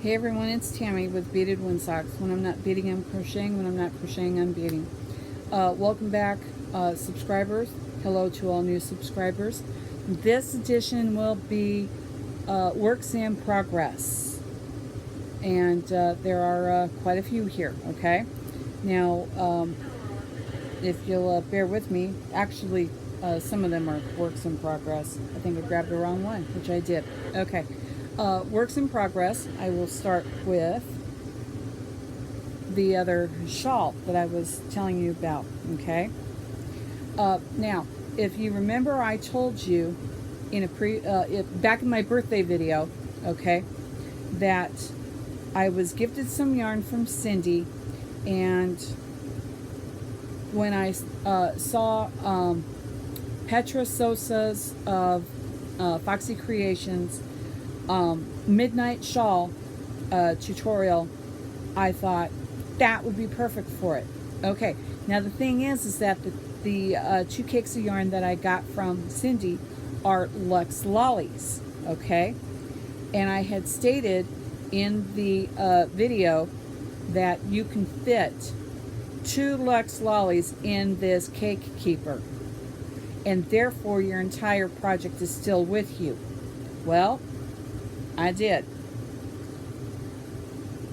Hey everyone, it's Tammy with Beaded Windsocks. When I'm not beading, I'm crocheting. When I'm not crocheting, I'm beading. Welcome back, subscribers. Hello to all new subscribers. This edition will be works in progress. And there are quite a few here, okay? Now, if you'll bear with me, actually, some of them are works in progress. I think I grabbed the wrong one, which I did. Okay. Works in progress. I will start with the other shawl that I was telling you about, okay? Now, if you remember, I told you in a back in my birthday video, okay, that I was gifted some yarn from Cindy, and when I saw Petra Sosa's of Foxy Creations Midnight Shawl tutorial, I thought that would be perfect for it. Okay, now the thing is that the 2 cakes of yarn that I got from Cindy are Luxe Lollies, okay? And I had stated in the video that you can fit 2 Luxe Lollies in this cake keeper, and therefore your entire project is still with you. Well, I did.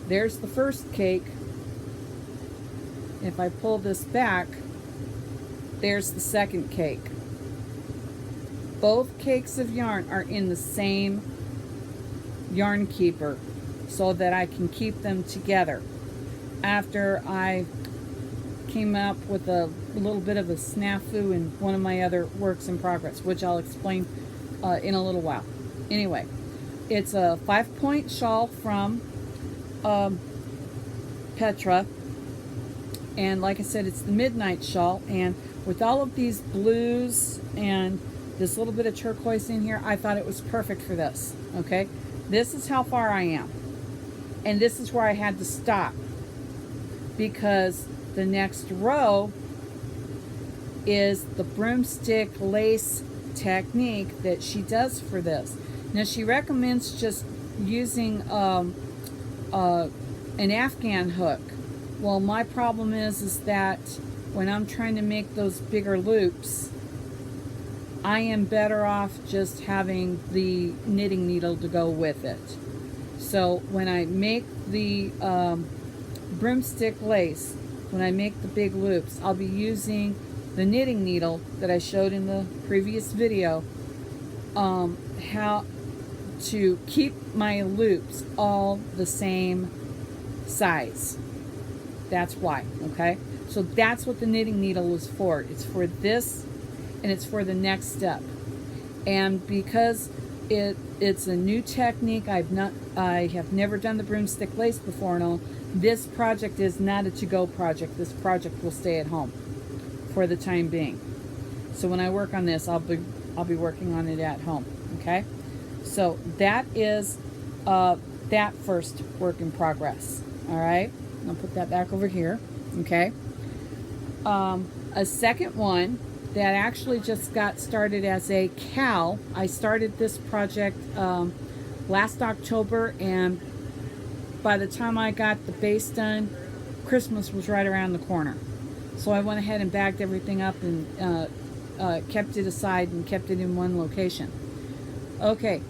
There's the first cake. If I pull this back, there's the second cake. Both cakes of yarn are in the same yarn keeper so that I can keep them together. After I came up with a little bit of a snafu in one of my other works in progress, which I'll explain in a little while. Anyway, it's a 5-point shawl from Petra, and like I said, it's the Midnight Shawl, and with all of these blues and this little bit of turquoise in here, I thought it was perfect for this, okay? This is how far I am, and this is where I had to stop, because the next row is the broomstick lace technique that she does for this. Now, she recommends just using an Afghan hook. Well, my problem is that when I'm trying to make those bigger loops, I am better off just having the knitting needle to go with it. So when I make the broomstick lace, when I make the big loops, I'll be using the knitting needle that I showed in the previous video, how to keep my loops all the same size. That's why, okay? So that's what the knitting needle is for. It's for this, and it's for the next step. And because it's a new technique, I have never done the broomstick lace before and all, this project is not a to-go project. This project will stay at home for the time being. So when I work on this, I'll be working on it at home, okay? So that is that first work in progress, all right? I'll put that back over here, okay? A second one that actually just got started as a cowl. I started this project last October, and by the time I got the base done, Christmas was right around the corner. So I went ahead and bagged everything up and kept it aside and kept it in one location. Okay,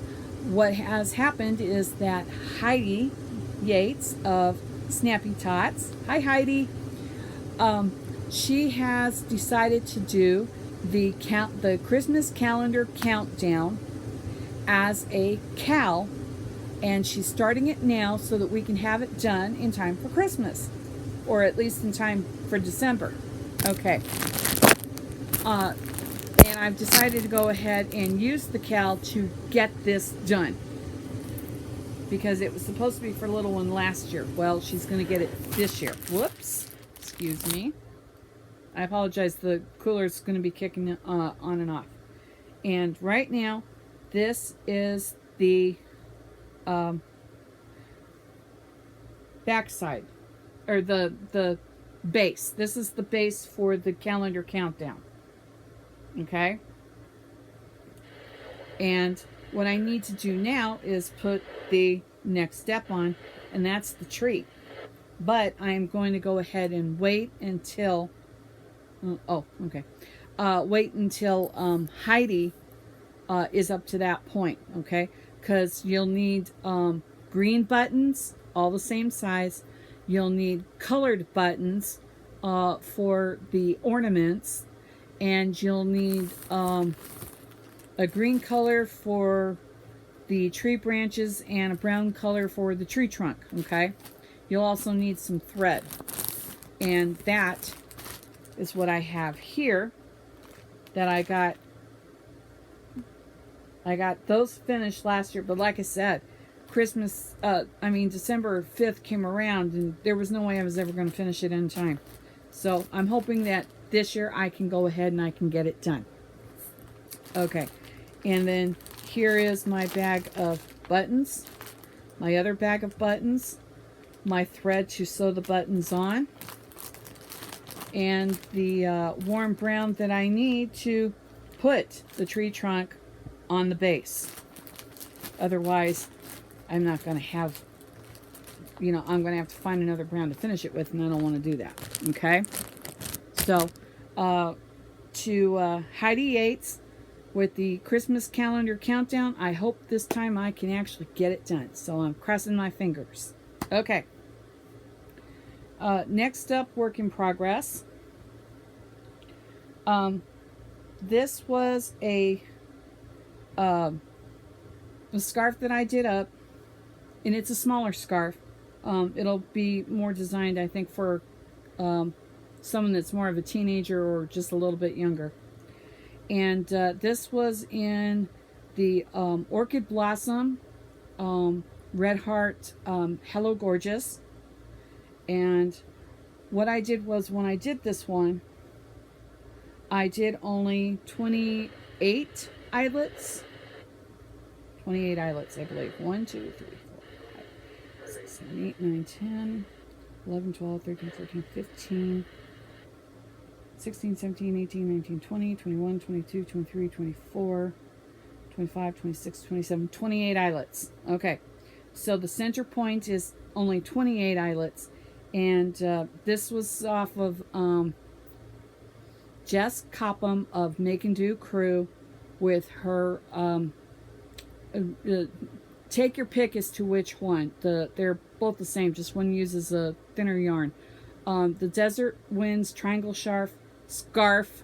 what has happened is that Heidi Yates of Snappy Tots, hi Heidi, she has decided to do the Christmas calendar countdown as a cowl, and she's starting it now so that we can have it done in time for Christmas, or at least in time for December. Okay. And I've decided to go ahead and use the cowl to get this done, because it was supposed to be for little one last year. Well, she's going to get it this year. Whoops. Excuse me. I apologize. The cooler's going to be kicking on and off. And right now, this is the backside, or the base. This is the base for the calendar countdown. Okay? And what I need to do now is put the next step on, and that's the tree. But I'm going to go ahead and wait until wait until Heidi is up to that point, okay? Because you'll need green buttons, all the same size. You'll need colored buttons for the ornaments, and you'll need a green color for the tree branches and a brown color for the tree trunk, okay? You'll also need some thread, and that is what I have here that I got those finished last year, but like I said, December 5th came around and there was no way I was ever going to finish it in time. So I'm hoping that this year I can go ahead and I can get it done. Okay, and then here is my bag of buttons, my other bag of buttons, my thread to sew the buttons on, and the warm brown that I need to put the tree trunk on the base. Otherwise, I'm not going to have, I'm going to have to find another brown to finish it with, and I don't want to do that. Okay? So, to Heidi Yates with the Christmas calendar countdown, I hope this time I can actually get it done. So, I'm crossing my fingers. Okay. Next up, work in progress. This was a scarf that I did up, and it's a smaller scarf. It'll be more designed, I think, for someone that's more of a teenager or just a little bit younger. And this was in the Orchid Blossom Red Heart Hello Gorgeous. And what I did was, when I did this one, I did only 28 eyelets. 28 eyelets, I believe. 1, 2, 3, 4, 5, 6, 7, 8, 9, 10, 11, 12, 13, 14, 15, 16, 17, 18, 19, 20, 21, 22, 23, 24, 25, 26, 27, 28 eyelets. Okay, so the center point is only 28 eyelets, and this was off of Jess Coppom of Makeanddocrew with her take your pick as to which one. They're both the same, just one uses a thinner yarn. The Desert Winds Triangle Scarf,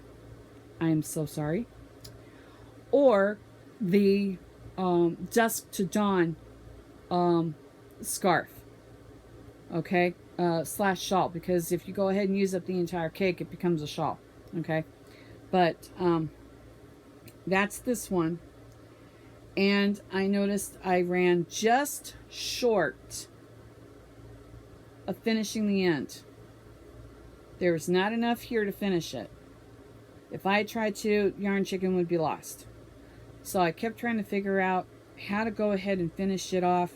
I'm so sorry, or the Dusk to Dawn scarf, okay, slash shawl, because if you go ahead and use up the entire cake, it becomes a shawl, okay? But that's this one. And I noticed I ran just short of finishing the end. There was not enough here to finish it. If I tried to, Yarn Chicken would be lost. So I kept trying to figure out how to go ahead and finish it off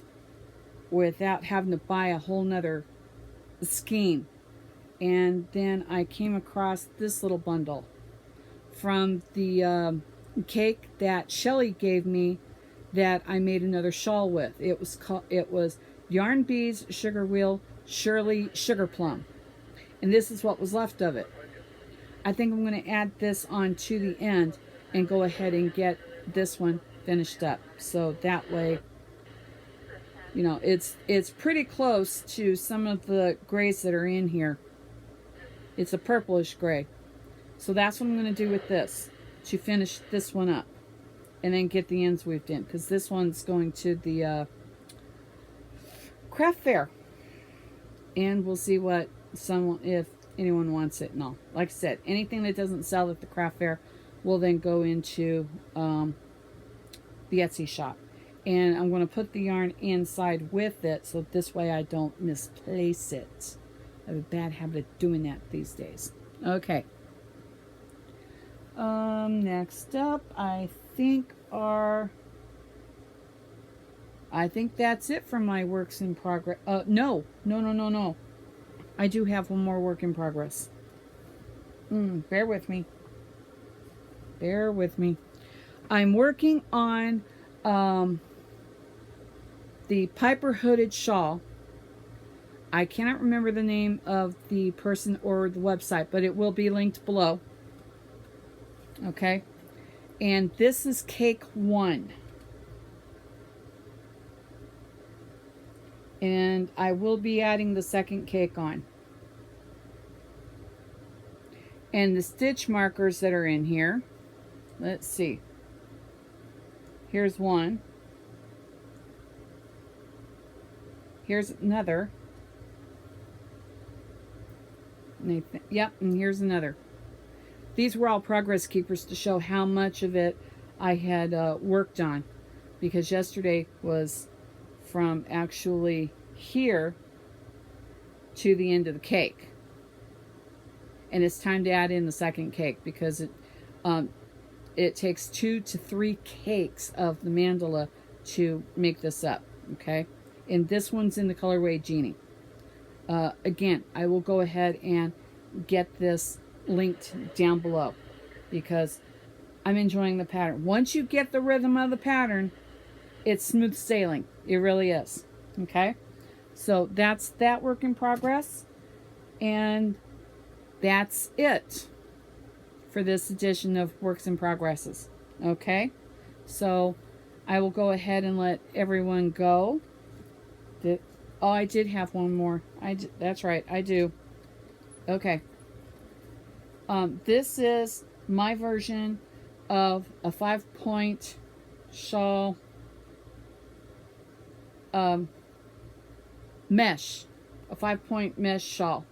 without having to buy a whole nother skein. And then I came across this little bundle from the cake that Shelly gave me that I made another shawl with. It was Yarn Beads, Sugar Wheel, Shirley Sugar Plum. And this is what was left of it. I think I'm going to add this on to the end and go ahead and get this one finished up. So that way, it's pretty close to some of the grays that are in here. It's a purplish gray. So that's what I'm going to do with this to finish this one up. And then get the ends weaved in, because this one's going to the craft fair, and we'll see if anyone wants it and all. Like I said, anything that doesn't sell at the craft fair will then go into the Etsy shop, and I'm going to put the yarn inside with it, so this way I don't misplace it. I have a bad habit of doing that these days. Okay. Next up, I think that's it for my works in progress. No. I do have one more work in progress. Bear with me. I'm working on the Piper hooded shawl. I cannot remember the name of the person or the website, but it will be linked below. Okay. And this is cake 1. And I will be adding the second cake on. And the stitch markers that are in here, let's see. Here's one. Here's another. Yep, and here's another. These were all progress keepers to show how much of it I had worked on, because yesterday was from actually here to the end of the cake. And it's time to add in the second cake, because it takes 2 to 3 cakes of the mandala to make this up, okay? And this one's in the colorway Genie. Again, I will go ahead and get this linked down below, because I'm enjoying the pattern. Once you get the rhythm of the pattern, it's smooth sailing. It really is, okay? So that's that work in progress, and that's it for this edition of Works in Progresses. Okay, so I will go ahead and let everyone go. Oh, I did have one more. That's right, I do. Okay. This is my version of a 5-point shawl mesh, a 5-point mesh shawl.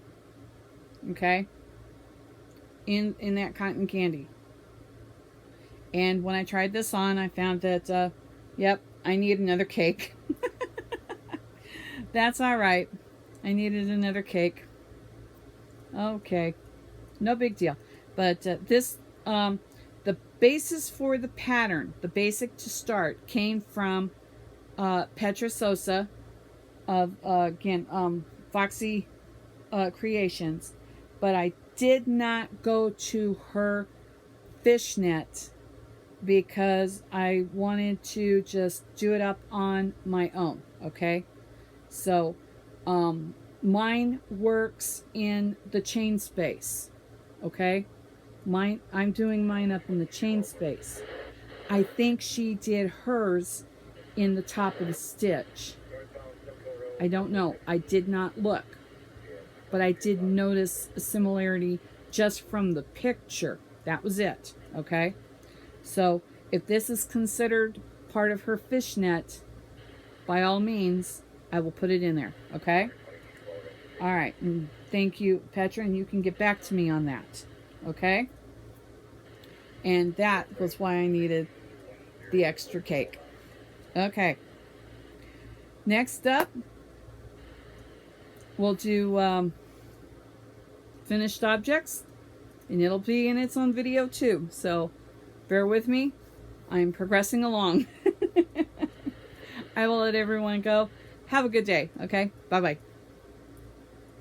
Okay, in that cotton candy. And when I tried this on, I found that yep, I need another cake. That's all right. I needed another cake. Okay, no big deal. But this the basis for the pattern, the basic to start, came from Petra Sosa of again Foxy Creations. But I did not go to her fishnet because I wanted to just do it up on my own, okay? So, mine works in the chain space, okay? I'm doing mine up in the chain space. I think she did hers in the top of the stitch. I don't know. I did not look. But I did notice a similarity just from the picture. That was it, okay? So if this is considered part of her fishnet, by all means, I will put it in there, okay? All right, and thank you, Petra, and you can get back to me on that, okay? And that was why I needed the extra cake. Okay. Next up, we'll do finished objects, and it'll be in its own video too, so bear with me. I'm progressing along. I will let everyone go. Have a good day, okay? Bye-bye.